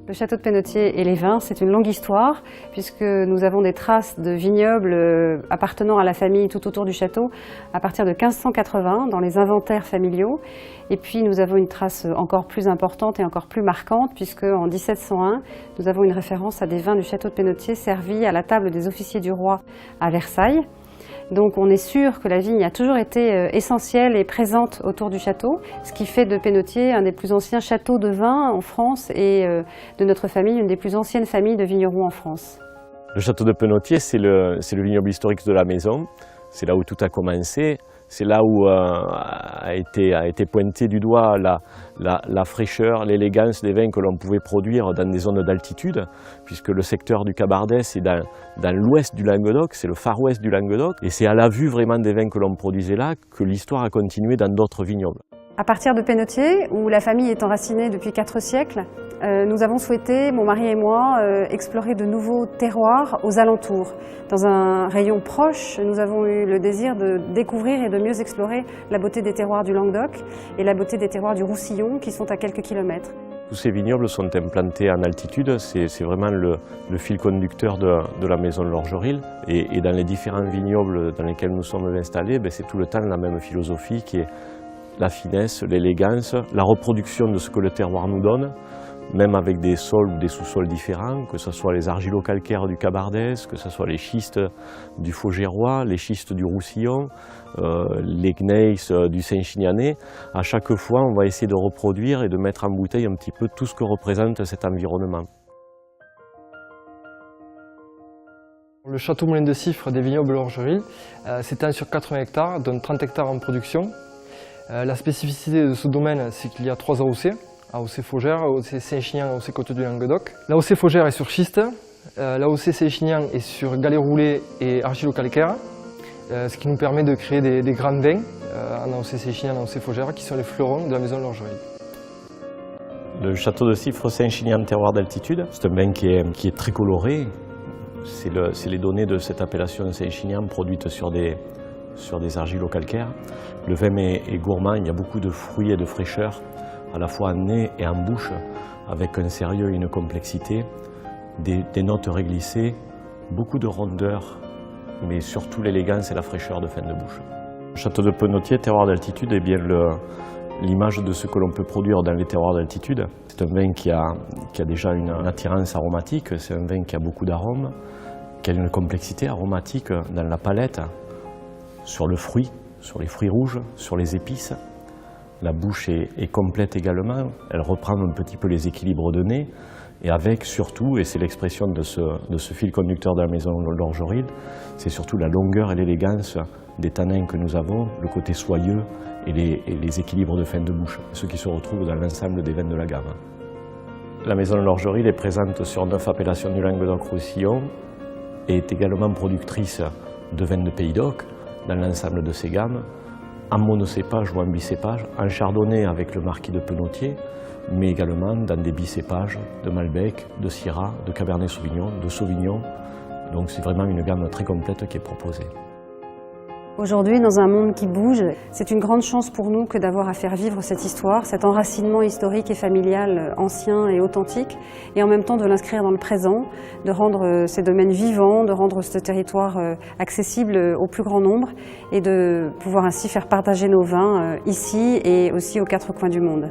Le château de Pennautier et les vins, c'est une longue histoire puisque nous avons des traces de vignobles appartenant à la famille tout autour du château à partir de 1580 dans les inventaires familiaux. Et puis nous avons une trace encore plus importante et encore plus marquante puisque en 1701, nous avons une référence à des vins du château de Pennautier servis à la table des officiers du roi à Versailles. Donc on est sûr que la vigne a toujours été essentielle et présente autour du château, ce qui fait de Pennautier un des plus anciens châteaux de vin en France et de notre famille, une des plus anciennes familles de vignerons en France. Le château de Pennautier, c'est le vignoble historique de la maison, c'est là où tout a commencé. C'est là où a été pointé du doigt la fraîcheur, l'élégance des vins que l'on pouvait produire dans des zones d'altitude, puisque le secteur du Cabardès est dans l'ouest du Languedoc, c'est le Far West du Languedoc, et c'est à la vue vraiment des vins que l'on produisait là que l'histoire a continué dans d'autres vignobles. À partir de Pennautier, où la famille est enracinée depuis 4 siècles, nous avons souhaité, mon mari et moi, explorer de nouveaux terroirs aux alentours. Dans un rayon proche, nous avons eu le désir de découvrir et de mieux explorer la beauté des terroirs du Languedoc et la beauté des terroirs du Roussillon, qui sont à quelques kilomètres. Tous ces vignobles sont implantés en altitude, c'est vraiment le fil conducteur de la maison de l'Orgeril. Et dans les différents vignobles dans lesquels nous sommes installés, c'est tout le temps la même philosophie qui est la finesse, l'élégance, la reproduction de ce que le terroir nous donne, même avec des sols ou des sous-sols différents, que ce soit les argilo-calcaires du Cabardès, que ce soit les schistes du Faugérois, les schistes du Roussillon, les gneiss du Saint-Chinianais. À chaque fois, on va essayer de reproduire et de mettre en bouteille un petit peu tout ce que représente cet environnement. Le château Moulin de Cifre des vignobles de l'Orgeril s'étend sur 80 hectares, dont 30 hectares en production. La spécificité de ce domaine, c'est qu'il y a 3 AOC. AOC Faugère, AOC Saint-Chinian, AOC Côte du Languedoc. L'AOC Faugère est sur schiste, l'AOC Saint-Chinian est sur galets roulés et argilo-calcaire, ce qui nous permet de créer des grands vins en AOC Saint-Chinian et AOC Faugère, qui sont les fleurons de la maison de l'Orgeril. Le château de Cifre Saint-Chinian terroir d'altitude, c'est un vin qui est très coloré. C'est les données de cette appellation Saint-Chinian produites sur des argilo-calcaires. Le vin est gourmand, il y a beaucoup de fruits et de fraîcheur, à la fois en nez et en bouche, avec un sérieux et une complexité, des notes réglissées, beaucoup de rondeur, mais surtout l'élégance et la fraîcheur de fin de bouche. Le château de Pennautier, terroir d'altitude, est bien l'image de ce que l'on peut produire dans les terroirs d'altitude. C'est un vin qui a déjà une attirance aromatique, c'est un vin qui a beaucoup d'arômes, qui a une complexité aromatique dans la palette, sur le fruit, sur les fruits rouges, sur les épices. La bouche est complète également, elle reprend un petit peu les équilibres de nez, et avec surtout, et c'est l'expression de ce fil conducteur de la maison de l'Orgeril, c'est surtout la longueur et l'élégance des tanins que nous avons, le côté soyeux et les équilibres de fin de bouche, ceux qui se retrouvent dans l'ensemble des vins de la gamme. La maison de l'Orgeril est présente sur 9 appellations du Languedoc-Roussillon et est également productrice de vins de Pays d'Oc dans l'ensemble de ces gammes, en monocépage ou en bicépage, en chardonnay avec le marquis de Pennautier, mais également dans des bicépages de Malbec, de Syrah, de Cabernet Sauvignon, de Sauvignon. Donc c'est vraiment une gamme très complète qui est proposée. Aujourd'hui, dans un monde qui bouge, c'est une grande chance pour nous que d'avoir à faire vivre cette histoire, cet enracinement historique et familial ancien et authentique, et en même temps de l'inscrire dans le présent, de rendre ces domaines vivants, de rendre ce territoire accessible au plus grand nombre, et de pouvoir ainsi faire partager nos vins ici et aussi aux 4 coins du monde.